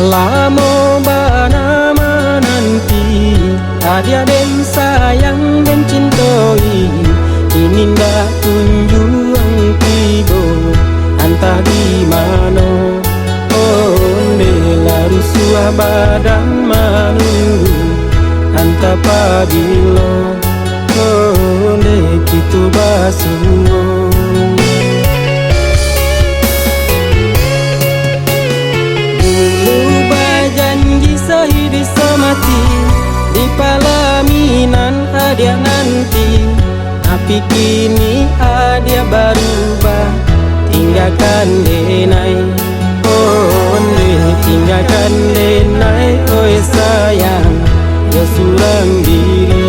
Lama bana menanti ada den sayang dan cintoi ini ndak kunjung tibo antah di mano onde laru suah badan manunggu antah pabilo onde kitu basuo. Di pelaminan hadiah nanti, tapi kini hadiah berubah. Tinggalkan denai, oh tinggalkan denai, oh sayang, ya surang diri.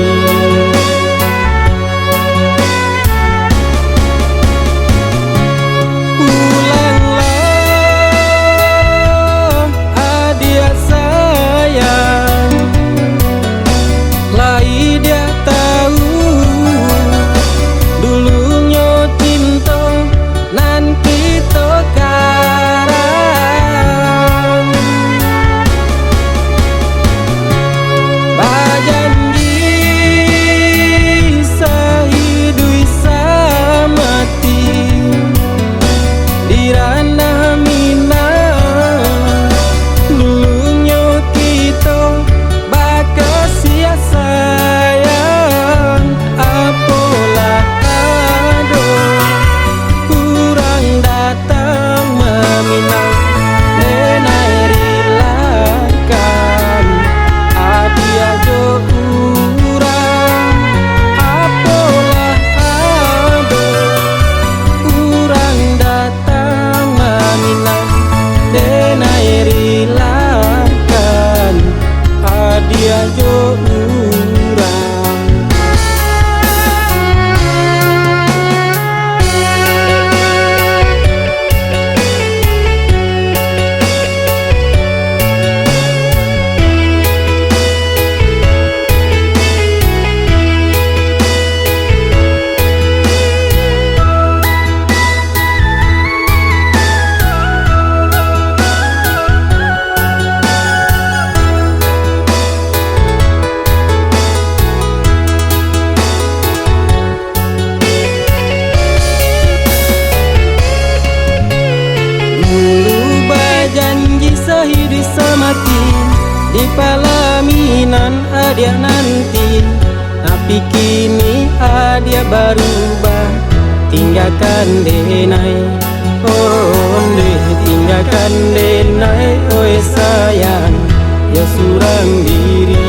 Di pelaminan hadiah nanti, tapi kini hadiah berubah. Tinggalkan denai, oh tinggalkan denai, oh sayang, ya surang diri.